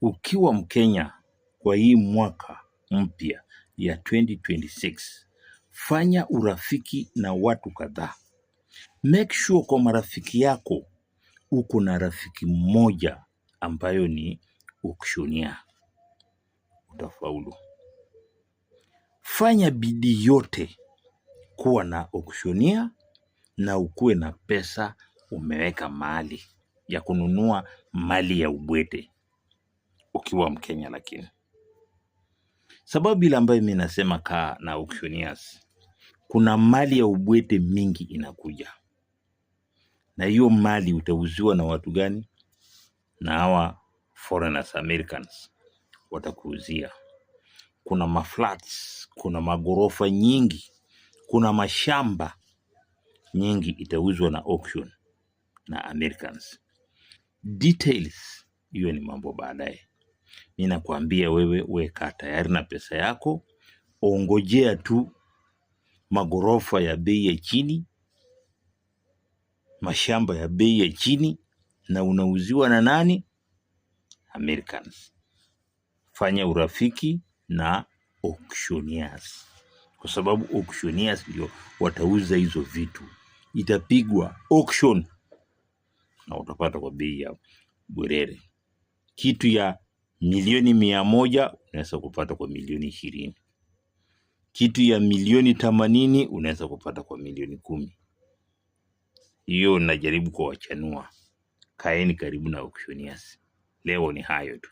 Ukiwa Mkenya kwa hii mwaka mpya ya 2026, fanya urafiki na watu kadhaa. Make sure kwa marafiki yako uko na rafiki mmoja ambayo ni auctioneer. Utafaulu. Fanya bidii yote kuwa na auctioneer na ukuwe na pesa umeweka mahali ya kununua mali ya ubwete ukiwa Mkenya. Lakini sababu ile ambayo mimi nasema kaa na auctioneers, kuna mali ya ubwete mingi inakuja, na hiyo mali utauziwa na watu gani? Na hawa foreigners, Americans watakuuzia. Kuna maflats, kuna magorofa nyingi, kuna mashamba nyingi itauzwa na auction na Americans. Details hiyo ni mambo baadaye. Ninakwambia wewe kaa tayari na pesa yako, ongojea tu magorofa ya bei ya chini, mashamba ya bei ya chini, na unauziwa na nani? Americans. Fanya urafiki na auctioneers, kwa sababu auctioneers ndio watauza hizo vitu. Itapigwa auction na utapata kwa bei ya bwerere. Kitu ya milioni 100 unaweza kupata kwa milioni 20. Kitu ya milioni 80 unaweza kupata kwa milioni 10. Hiyo najaribu kuwachanua. Kaeni karibu na auctioneers. Leo ni hayo tu.